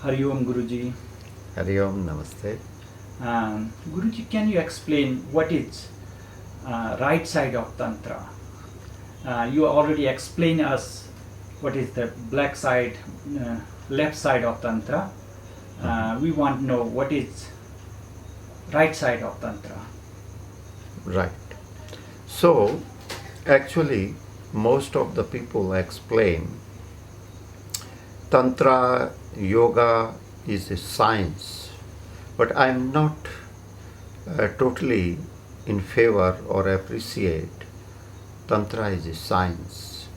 Hari Om Guruji. Hari Om, Namaste. Guruji, can you explain what is right side of Tantra? You already explained us what is the black side, left side of Tantra. We want to know what is right side of Tantra. Right. So, actually, most of the people explain Tantra, yoga is a science, but I am not totally in favor or appreciate Tantra is a science.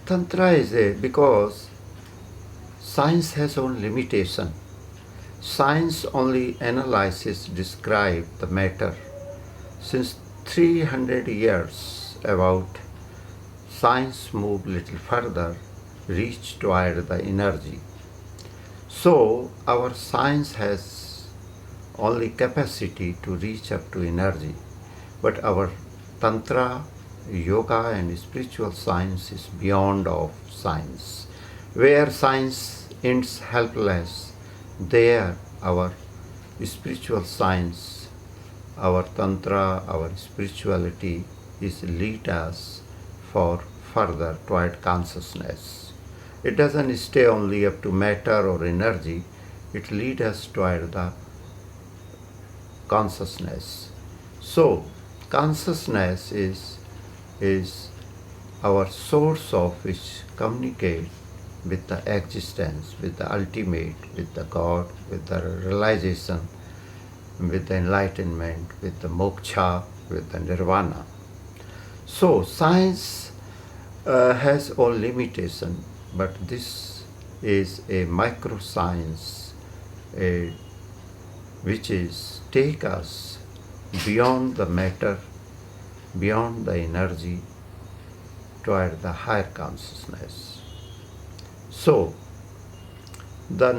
Tantra is because science has own limitation. Science only analyzes, describe the matter. Since 300 years about, science moved little further, reached toward the energy. So our science has only capacity to reach up to energy, but our Tantra, yoga and spiritual science is beyond of science. Where science ends helpless, there our spiritual science, our Tantra, our spirituality is lead us for further toward consciousness. It doesn't stay only up to matter or energy, it leads us toward the consciousness. So, consciousness is our source of which communicate with the existence, with the ultimate, with the God, with the realization, with the enlightenment, with the moksha, with the nirvana. So science has all limitation, but this is a microscience which is take us beyond the matter, beyond the energy, toward the higher consciousness. So, the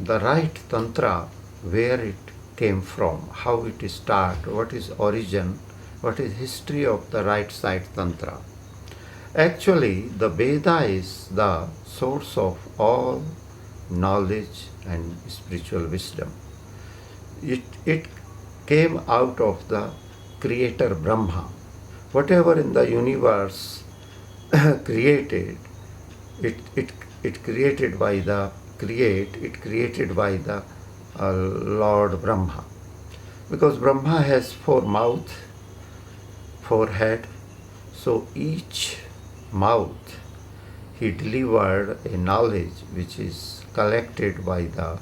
right Tantra, where it came from, how it start, what is origin, what is history of the right side Tantra. Actually, the Veda is the source of all knowledge and spiritual wisdom. It came out of the creator Brahma. Whatever in the universe created, it created by the Lord Brahma. Because Brahma has 4 mouth, 4 head, so each mouth he delivered a knowledge which is collected by the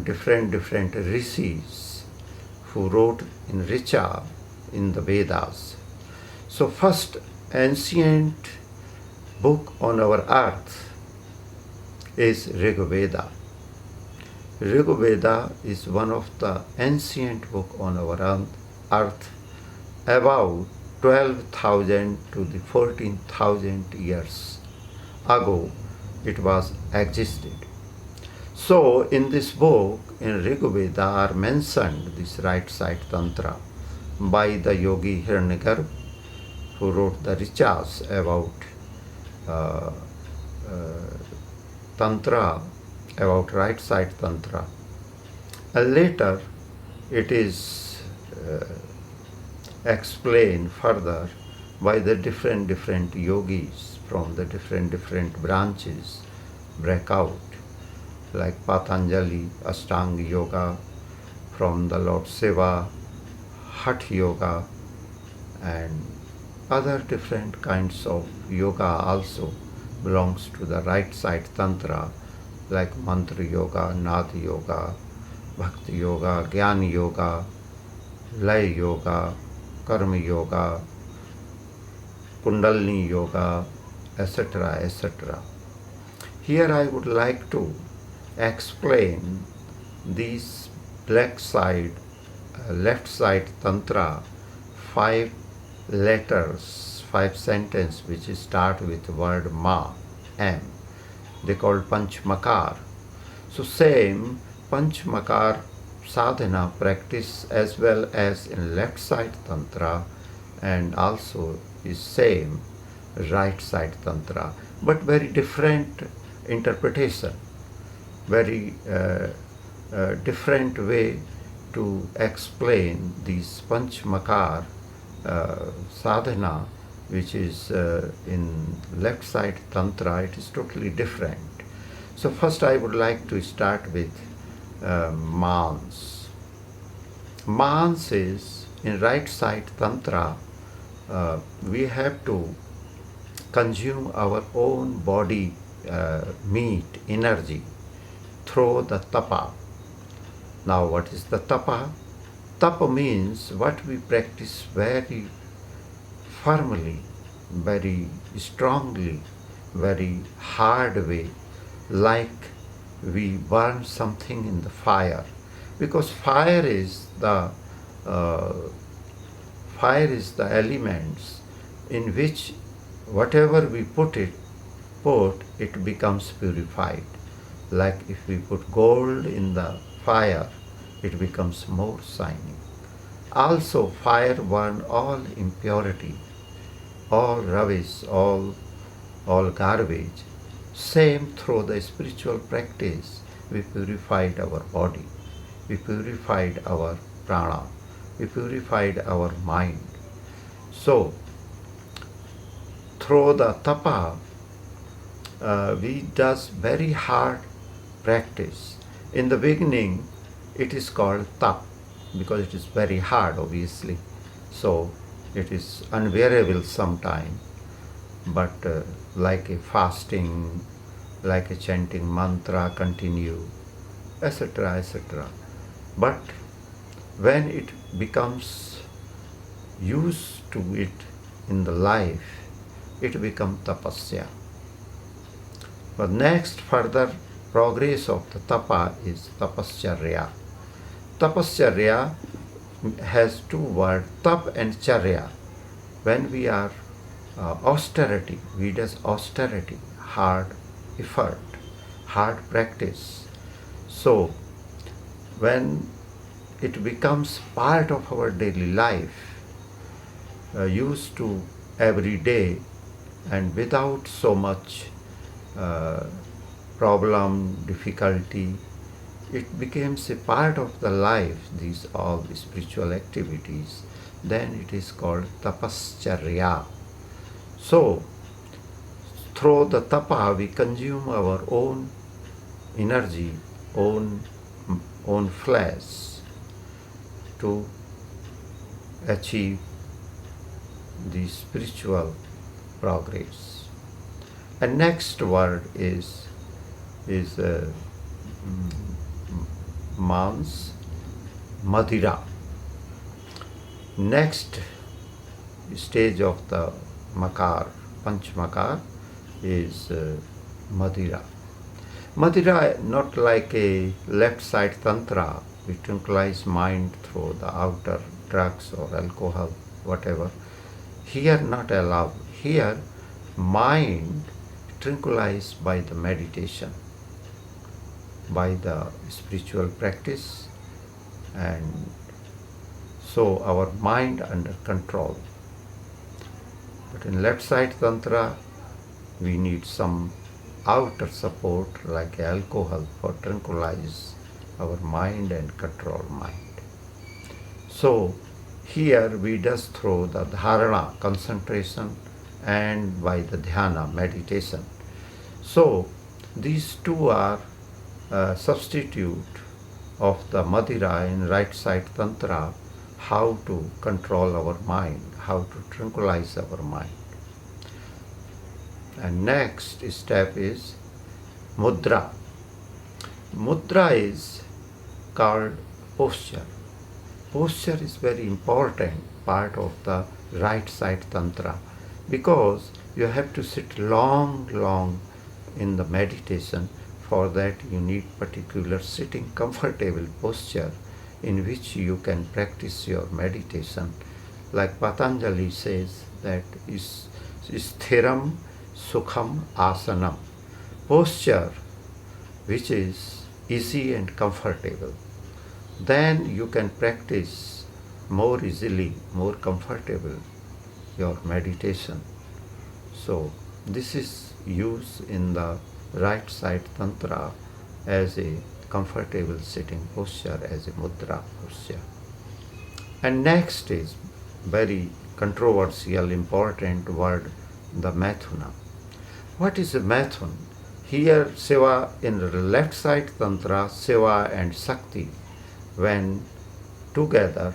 different rishis who wrote in Richa in the Vedas. So first ancient book on our earth is Rig Veda. Rig Veda is one of the ancient book on our earth, about 12,000 to the 14,000 years ago it was existed. So in this book, in Rig Veda are mentioned this right side Tantra by the Yogi Hiranyagarbha, who wrote the Richas about Tantra, about right side Tantra. And later it is explained further by the different yogis from the different branches break out, like Patanjali, Ashtanga Yoga, from the Lord Shiva, Hatha Yoga, and other different kinds of yoga also belongs to the right side Tantra, like Mantra Yoga, Nada Yoga, Bhakti Yoga, Jnana Yoga, Lay Yoga, Karma Yoga, Kundalini Yoga, etc., etc. Here I would like to explain these black side, left side Tantra, 5 letters, 5 sentences which start with word Ma, M. They call Panchmakar. So same Panchmakar sadhana practice as well as in left side Tantra, and also is same right side Tantra, but very different interpretation. very different way to explain these Panchmakar sadhana, which is in left side Tantra. It is totally different. So first I would like to start with Mans. Mans is in right side Tantra, we have to consume our own body meat, energy through the tapa. Now what is the tapa? Tapa means what we practice very firmly, very strongly, very hard way, like we burn something in the fire, because fire is the elements in which whatever we put, it becomes purified. Like if we put gold in the fire, it becomes more shining. Also fire burn all impurity, all rubbish, all garbage. Same through the spiritual practice, we purified our body, we purified our prana, we purified our mind. So, through the tapa, we does very hard practice. In the beginning, it is called tap because it is very hard, obviously. So, it is unbearable sometime. But like a fasting, like a chanting mantra, continue, etc., etc. But when it becomes used to it in the life, it becomes tapasya. But next further progress of the tapa is tapascharya. Tapascharya has two words, tap and charya. When we are austerity, we does austerity, hard effort, hard practice. So when it becomes part of our daily life, used to every day and without so much problem, difficulty, it becomes a part of the life, these all the spiritual activities, then it is called tapascharya. So, through the tapa, we consume our own energy, own flesh to achieve the spiritual progress. And next word is Mans, Madhira. Next stage of the Makar, Panchmakar, is Madhira. Madhira, not like a left side Tantra, we tranquilize mind through the outer drugs or alcohol, whatever. Here not allowed. Here mind tranquilized by the meditation, by the spiritual practice, and so our mind under control. But in left side Tantra, we need some outer support like alcohol for tranquilize our mind and control mind. So here we just throw the dharana, concentration, and by the dhyana, meditation. So these two are substitute of the Madhira in right side Tantra, how to control our mind, how to tranquilize our mind. And next step is Mudra. Mudra is called posture. Posture is very important part of the right side Tantra because you have to sit long in the meditation. For that you need particular sitting comfortable posture in which you can practice your meditation. Like Patanjali says that is sthiram sukham asanam. Posture which is easy and comfortable. Then you can practice more easily, more comfortable your meditation. So this is used in the right side Tantra as a comfortable sitting posture, as a mudra posture. And next is very controversial, important word, the Mathuna. What is a Mathun? Here, Shiva in the left side Tantra, Shiva and Shakti, when together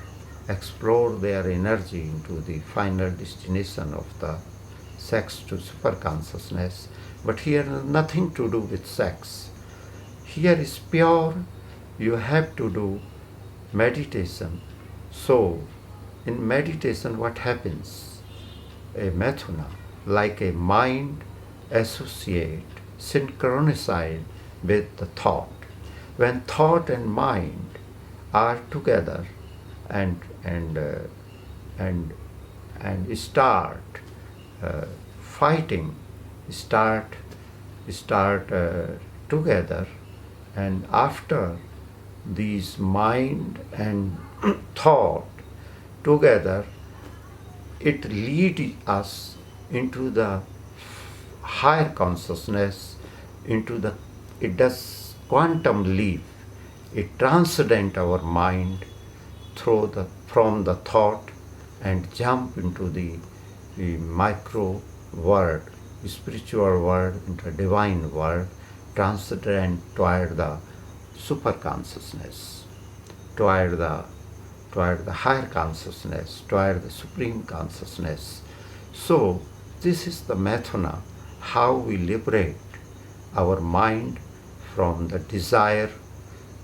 explore their energy into the final destination of the sex to superconsciousness. But here, nothing to do with sex. Here is pure, you have to do meditation. So, in meditation, what happens? A Mathuna, like a mind associate, synchronized with the thought. When thought and mind are together and start fighting, start together, and after these mind and thought together, it leads us into the higher consciousness, it does quantum leap. It transcends our mind from the thought and jump into the micro world, spiritual world, into divine world, transcend toward the super consciousness, toward the higher consciousness, toward the supreme consciousness. So this is the Mathuna, how we liberate our mind from the desire,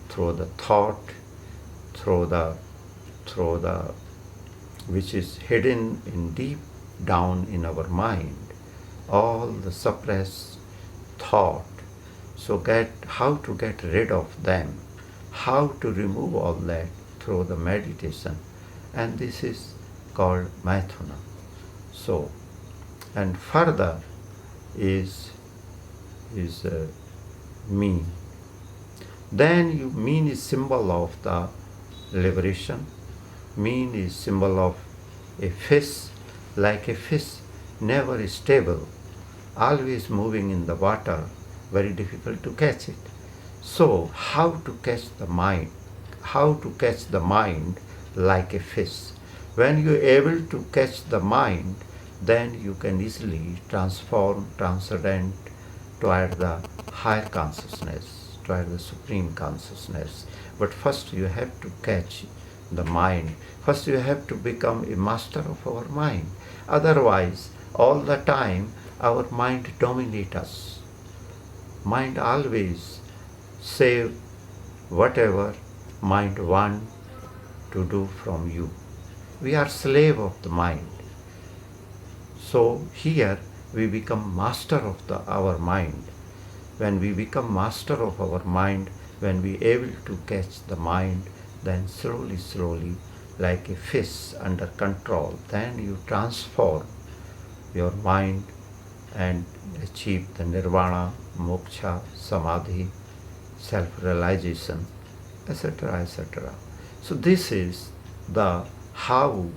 through the thought, through the which is hidden in deep down in our mind, all the suppressed thought. So how to get rid of them, how to remove all that through the meditation, and this is called Mathuna. So, and further is me. Then mean is symbol of the liberation. Mean is symbol of a fish, like a fish, never stable, always moving in the water, very difficult to catch it. So how to catch the mind? How to catch the mind like a fish? When you are able to catch the mind, then you can easily transcend toward the higher consciousness, toward the supreme consciousness. But first you have to catch the mind. First you have to become a master of our mind. Otherwise, all the time our mind dominates us. Mind always say whatever mind want to do from you. We are slave of the mind. So here we become master of our mind. When we become master of our mind, when we able to catch the mind, then slowly, like a fish under control, then you transform your mind and achieve the nirvana, moksha, samadhi, self-realization, etc., etc. So this is the how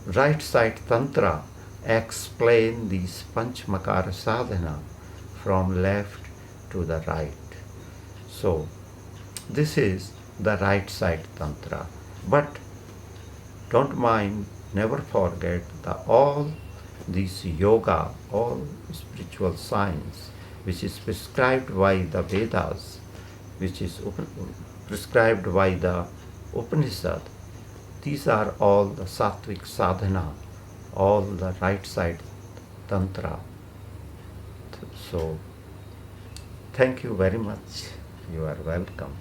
right side Tantra explain these Panchamakara sadhana from left to the right. So this is the right side Tantra. But don't mind, never forget that all this yoga, all spiritual science, which is prescribed by the Vedas, which is prescribed by the Upanishad, these are all the sattvic sadhana, all the right side Tantra. So, thank you very much. You are welcome.